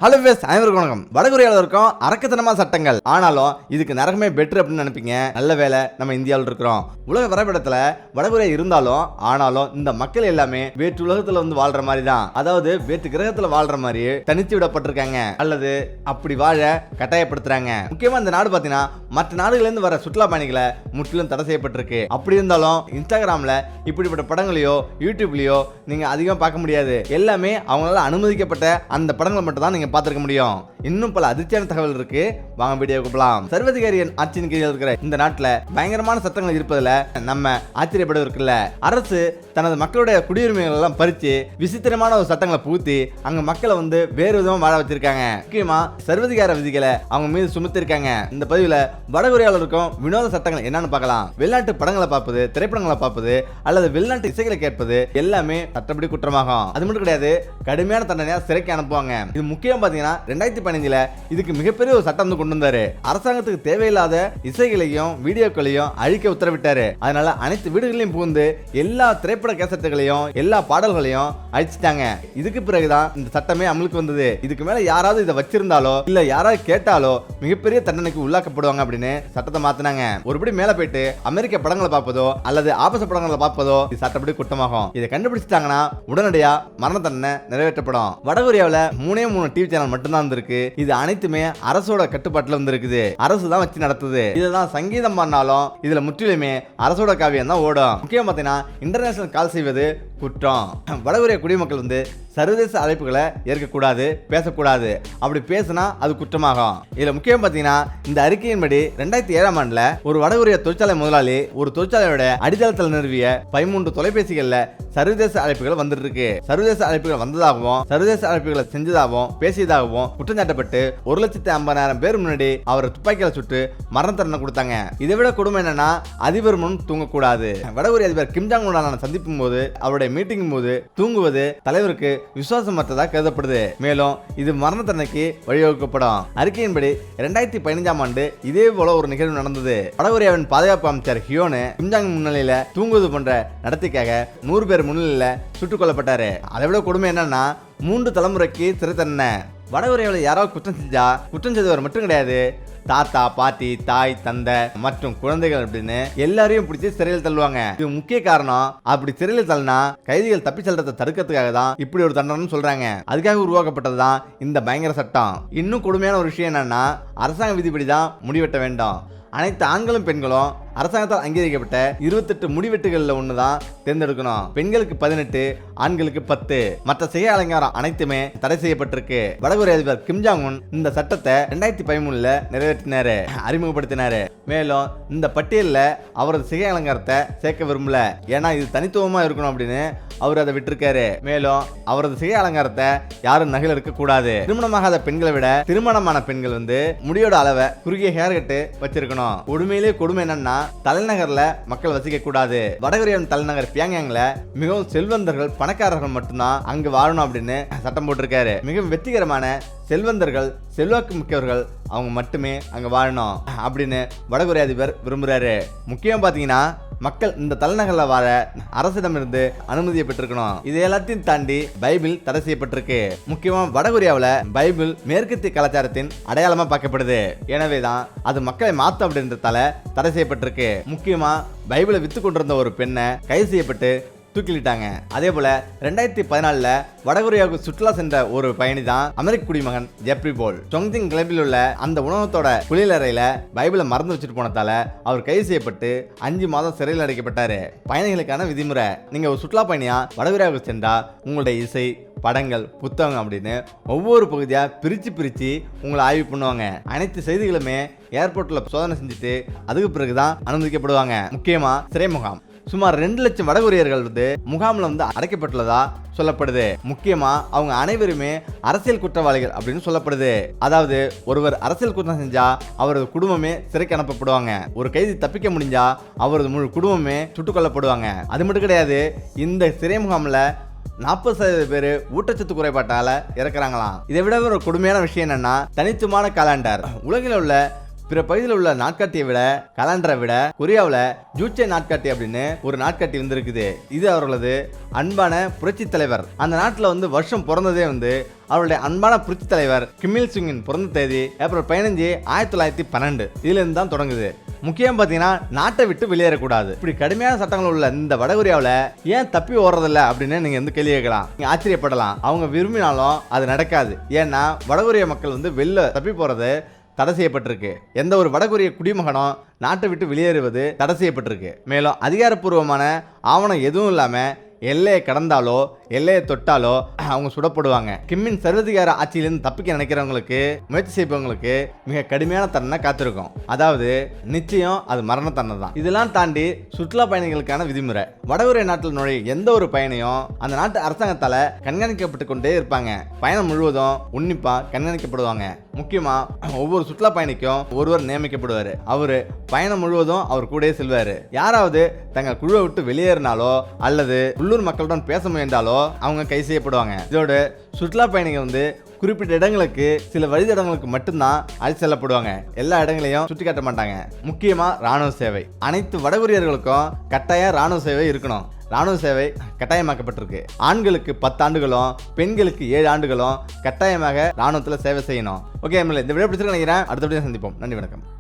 Hello base அனைவருக்கும் வணக்கம். வடகொரியாவில் இருக்கும் அரக்கத்தனமான சட்டங்கள், ஆனாலும் இதுக்கு நரகமே பெட்டர் அப்படின்னு நினைப்பீங்க. நல்ல வேலை நம்ம இந்தியாவில் இருக்கிறோம். உலக வரைபடத்துல வடகொரியா இருந்தாலும் ஆனாலும் இந்த மக்கள் எல்லாமே வேற்று உலகத்துல வந்து வாழ்ற மாதிரி தான், அதாவது வேற்று கிரகத்துல வாழ்ற மாதிரி தனித்து விடப்பட்டிருக்காங்க அல்லது அப்படி வாழ கட்டாயப்படுத்துறாங்க. முக்கியமா இந்த நாடு பாத்தீங்கன்னா மற்ற நாடுகள்ல இருந்து வர சுற்றுலா பயணிகளை முற்றிலும் தடை செய்யப்பட்டிருக்கு. அப்படி இருந்தாலும் இன்ஸ்டாகிராம்ல இப்படிப்பட்ட படங்களையோ யூடியூப்லயோ நீங்க அதிகம் பார்க்க முடியாது. எல்லாமே அவங்களால அனுமதிக்கப்பட்ட அந்த படங்களை மட்டும் தான் நீங்க பார்த்திருக்க முடியும். இன்னும் பல அதிர்ச்சியான தகவல் இருக்கு, வாங்க வீடியோக்கு போலாம். சர்வதிகாரியின் ஆட்சியின் கீழ் இருக்கிற இந்த நாட்டுல பயங்கரமான சட்டங்கள் இருப்பதுல நம்ம ஆச்சரியப்படுவதற்கில்ல. அரசு தனது மக்களுடைய குடியுரிமைகள் எல்லாம் பறிச்சு விசித்திரமான ஒரு சட்டங்களை புகுத்தி அங்க மக்களை வந்து வேறு விதமா வாழ வச்சிருக்காங்க. முக்கியமா சர்வதிகார விதிகளை அவங்க மீது சுமத்திருக்காங்க. இந்த பதிவுல வடகொரியாவில் இருக்கும் வினோத சட்டங்கள் என்னன்னு பார்க்கலாம். வெளிநாட்டு படங்களை பார்ப்பது, திரைப்படங்களை பார்ப்பது அல்லது வெளிநாட்டு இசைகளை கேட்பது எல்லாமே சட்டப்படி குற்றமாகும். அது மட்டும் கிடையாது, கடுமையான தண்டனையா சிறைக்கு அனுப்புவாங்க. இது முக்கியம் பாத்தீங்கன்னா 2015 இதுக்கு மிகப்பெரிய ஒரு சட்டம் வந்து கொண்டு வந்தாரு. அரசாங்கத்துக்கு தேவையில்லாத இசைகளையும் வீடியோக்களையும் அழிக்க உத்தரவிட்டாரு. அதனால அனைத்து வீடுகளையும் புகுந்து எல்லா திரைப்பட கேசட்டுகளையும் எல்லா பாடல்களையும் அழிச்சிட்டாங்க. இதுக்கு பிறகுதான் இந்த சட்டமே அமலுக்கு வந்தது. இதுக்கு மேல யாராவது இதை வச்சிருந்தாலோ இல்ல யாராவது கேட்டாலோ மிகப்பெரிய தண்டனைக்கு உள்ளாக்கப்படுவாங்க அப்படின்னு சட்டத்தை மாத்தினாங்க. ஒருபடி மேல போயிட்டு அமெரிக்க படங்களை பார்ப்பதோ அல்லது ஆபாச படங்களை பார்ப்பதோ இது சட்டப்படி குற்றமாகும். இதை கண்டுபிடிச்சிட்டாங்கன்னா உடனடியா மரண தண்டனை நிறைவேற்றப்படும். வடகொரியாவில் 3 டிவி சேனல் மட்டும்தான் இருக்கு. இது அனைத்துமே அரசோட கட்டுப்பாட்டுல வந்து இருக்குது. அரசு தான் வச்சு நடத்துது. இதுதான் சங்கீதம் பண்ணாலும் இதுல முற்றிலுமே அரசோட காவியம் தான் ஓடும். முக்கியம் பார்த்தீங்கன்னா இன்டர்நேஷனல் கால் செய்வது குற்றம். வடகொரிய குடிமக்கள் வந்து சர்வதேச அழைப்புகளை ஏற்கக்கூடாது, பேசக்கூடாது. அப்படி பேசினா அது குற்றமாகும். இதுல முக்கியம் பார்த்தீங்கன்னா இந்த அறிக்கையின்படி 2007 ஆண்டுல ஒரு வடகொரிய தொழிற்சாலை முதலாளி ஒரு தொழிற்சாலையோட அடித்தளத்தில் நிறுவிய 13 தொலைபேசிகள்ல சர்வதேச அழைப்புகள் வந்துட்டு இருக்கு. சர்வதேச அழைப்புகள் வந்ததாகவும் சர்வதேச அழைப்புகளை செஞ்சதாகவும் பேசியதாகவும் குற்றம் சாட்டப்பட்டு 1,50,000 பேர் முன்னாடி அவரை துப்பாக்கியால சுட்டு மரண தண்டனை கொடுத்தாங்க. இதை விட கொடுமை என்னன்னா அதிபர் முன் தூங்கக்கூடாது. வடகொரிய அதிபர் கிம் ஜாங் உடனான சந்திப்பும் போது அவருடைய மீட்டிங் போது தூங்குவது தலைவருக்கு விசுவாசமற்றதா கருதப்படுது. மேலும் இது மரண தண்டனைக்கு வழிவகுக்கப்படும். அறிக்கையின்படி 2015 ஆண்டு இதே போல ஒரு நிகழ்வு நடந்தது. வடகொரியாவின் பாதுகாப்பு அமைச்சர் ஹியோனு கிம் ஜாங் முன்னிலையில தூங்குவது போன்ற நடத்திக்காக 100 பேர் முன்னிலையில சுட்டுக் கொல்லப்பட்டாரு. அதை விட கொடுமை என்னன்னா 3 தலைமுறைக்கு சிறை தண்டனை. வடகொரியாவில் யாராவது குற்றம் செய்தவர் மட்டும் கிடையாது, தாத்தா, பாட்டி, தாய், தந்தை மற்றும் குழந்தைகள் அப்படின்னு எல்லாரையும் பிடிச்சி சிறையில் தள்ளுவாங்க. இது முக்கிய காரணம், அப்படி சிறையில் தள்ளினா கைதிகள் தப்பி செல்றதை தடுக்கிறதுக்காக தான் இப்படி ஒரு தண்டனை சொல்றாங்க. அதுக்காக உருவாக்கப்பட்டதுதான் இந்த பயங்கர சட்டம். இன்னும் கொடுமையான ஒரு விஷயம் என்னன்னா அரசாங்க விதிப்படி தான் முடிவெட்ட வேண்டும். அனைத்து ஆண்களும் பெண்களும் அரசாங்கத்தால் அங்கீகரிக்கப்பட்ட 28 முடிவெட்டுகள்ல ஒண்ணுதான் தேர்ந்தெடுக்கணும். பெண்களுக்கு 18, ஆண்களுக்கு 10. மற்ற சிகை அலங்காரம் அனைத்துமே தடை செய்யப்பட்டிருக்கு. வடகொரிய அதிபர் கிம் ஜாங் உன் இந்த சட்டத்தை 2013 நிறைவேற்றினாரு, அறிமுகப்படுத்தினாரு. மேலும் இந்த பட்டியலில் அவரது சிகை அலங்காரத்தை சேர்க்க விரும்பல, ஏன்னா இது தனித்துவமா இருக்கணும் அப்படின்னு அவர் அதை விட்டுருக்காரு. மேலும் அவரது சிகை அலங்காரத்தை யாரும் நகல் எடுக்க கூடாது. திருமணமாகாத பெண்களை விட திருமணமான பெண்கள் வந்து முடியோட அளவை குறுகிய ஹேர் கட்டு வச்சிருக்கணும். உண்மையிலேயே கொடுமை என்னன்னா தலைநகர்ல மக்கள் வசிக்க கூடாது. வடகொரியாவின் தலைநகர் பியாங்யாங்ல மிகவும் செல்வந்தர்கள், பணக்காரர்கள் மட்டும்தான் அங்கு வாழணும் அப்படின்னு சட்டம் போட்டிருக்காரு. மிகவும் வெற்றிகரமான செல்வந்தர்கள், செல்வாக்கு மிக்கவர்கள் அவங்க மட்டுமே அங்க வாழணும் அப்படின்னு வடகொரிய அதிபர் விரும்புறாரு. முக்கியம் பாத்தீங்கன்னா மக்கள் இந்த தலைநகர்ல வாழ அரசிடமிருந்து அனுமதியை பெற்றிருக்கணும். இது எல்லாத்தையும் தாண்டி பைபிள் தடை செய்யப்பட்டிருக்கு. முக்கியமா வடகொரியாவில் பைபிள் மேற்கத்திய கலாச்சாரத்தின் அடையாளமா பார்க்கப்படுது. எனவேதான் அது மக்களை மாற்றும் அப்படின்றதால தடை செய்யப்பட்டிருக்கு. முக்கியமா பைபிளை வித்து கொண்டிருந்த ஒரு பெண்ணை கைது செய்யப்பட்டு தூக்கிலிட்டாங்க. அதே போல 2014 வடகொரியாவுக்கு சுற்றுலா சென்ற ஒரு பயணி தான் அமெரிக்க குடிமகன் ஜெப்ரி போல். சொங்ஜிங் கிளப்பில் உள்ள அந்த உணவகத்தோட குளியலறையில பைபிளை மறந்து வச்சுட்டு போனதால அவர் கைது செய்யப்பட்டு 5 மாதம் சிறையில் அடைக்கப்பட்டாரு. பயணிகளுக்கான விதிமுறை: நீங்க ஒரு சுற்றுலா பயணியா வடகொரியாவுக்கு சென்றா உங்களுடைய இசை, படங்கள், புத்தகம் அப்படின்னு ஒவ்வொரு பகுதியா பிரிச்சு உங்களை ஆய்வு பண்ணுவாங்க. அனைத்து செய்திகளுமே ஏர்போர்ட்ல சோதனை செஞ்சுட்டு அதுக்கு பிறகுதான் அனுமதிக்கப்படுவாங்க. முக்கியமா சிறை முகாம். சுமார் 2 லட்சம் வடகொரியர்கள் வந்து முகாம்ல வந்து அடைக்கப்பட்டுள்ளதா சொல்லப்படுது. முக்கியமா அவங்க அனைவருமே அரசியல் குற்றவாளிகள் அப்படின்னு சொல்லப்படுது. அதாவது ஒருவர் அரசியல் குற்றம் செஞ்சா அவரது குடும்பமே சிறைக்கு அனுப்பப்படுவாங்க. ஒரு கைதி தப்பிக்க முடிஞ்சா அவரது முழு குடும்பமே சுட்டுக் கொல்லப்படுவாங்க. அது மட்டும் கிடையாது, இந்த சிறை முகாம்ல 40% பேர் ஊட்டச்சத்து குறைபாட்டால இறக்குறாங்களாம். இதை விட ஒரு கொடுமையான விஷயம் என்னன்னா தனித்துவமான காலண்டர். உலகில் உள்ள பிற பகுதியில் உள்ள நாட்காட்டியை விட கலண்டரை விட கொரியாவில் ஜூச்சே நாட்காட்டி அப்படின்னு ஒரு நாட்காட்டி இருக்குது. இது அவர்களது அன்பான புரட்சி தலைவர். அந்த நாட்டில் வருஷம் பிறந்ததே அவருடைய அன்பான புரட்சி தலைவர் கிம் சுங்கின் பிறந்த தேதி ஏப்ரல் 15, 1912 இதுல இருந்து தான் தொடங்குது. முக்கியம் பார்த்தீங்கன்னா நாட்டை விட்டு வெளியேறக்கூடாது. இப்படி கடுமையான சட்டங்கள் உள்ள இந்த வடகொரியாவில் ஏன் தப்பி ஓடுறதில்ல அப்படின்னு நீங்க கேள்வி கேட்கலாம், நீங்க ஆச்சரியப்படலாம். அவங்க விரும்பினாலும் அது நடக்காது. ஏன்னா வடகொரிய மக்கள் வெளில தப்பி போறது தடை செய்யப்பட்டிருக்கு. எந்த ஒரு வடகொரிய குடிமகனும் நாட்டை விட்டு வெளியேறுவது தடை செய்யப்பட்டிருக்கு. மேலும் அதிகாரப்பூர்வமான ஆவணம் எதுவும் இல்லாம எல்லையை கடந்தாலோ எல்லையை தொட்டாலோ அவங்க சுடப்படுவாங்க. கிம்மின் சர்வதிகார ஆட்சியிலிருந்து தப்பிக்க நினைக்கிறவங்களுக்கு, முயற்சி செய்பவங்களுக்கு மிக கடுமையான தண்டனை காத்திருக்கும். அதாவது நிச்சயம் அது மரண தண்டனை தான். இதெல்லாம் தாண்டி சுற்றுலா பயணிகளுக்கான விதிமுறை. வடகொரிய நாட்டில் நுழைய எந்த ஒரு பயணியும் அந்த நாட்டு அரசாங்கத்தால கண்காணிக்கப்பட்டு கொண்டே இருப்பாங்க. பயணம் முழுவதும் உன்னிப்பா கண்காணிக்கப்படுவாங்க. முக்கியமா ஒவ்வொரு சுற்றுலா பயணிக்கும் ஒருவர் நியமிக்கப்படுவாரு. அவரு பயணம் முழுவதும் அவர் கூட செல்வாரு. யாராவது தங்கள் குழுவை விட்டு வெளியேறினாலோ அல்லது உள்ளூர் மக்களுடன் பேச முயன்றாலோ அவங்க கை செய்யப்படுவாங்க. இதோட சுற்றுலா பயணிகள் குறிப்பிட்ட இடங்களுக்கு, சில வழித்தடங்களுக்கு மட்டும்தான் அழைத்து செல்லப்படுவாங்க. எல்லா இடங்களையும் சுற்றி காட்ட மாட்டாங்க. முக்கியமா ராணுவ சேவை. அனைத்து வடகொரியர்களுக்கும் கட்டாய ராணுவ சேவை இருக்கணும். ராணுவ சேவை கட்டாயமாக்கப்பட்டிருக்கு. ஆண்களுக்கு 10 ஆண்டுகளும் பெண்களுக்கு 7 ஆண்டுகளும் கட்டாயமாக ராணுவத்தில் சேவை செய்யணும். ஓகே, இந்த வீடியோ பிடிச்சிருக்கேன் நினைக்கிறேன். அடுத்த வீடியோ சந்திப்போம். நன்றி, வணக்கம்.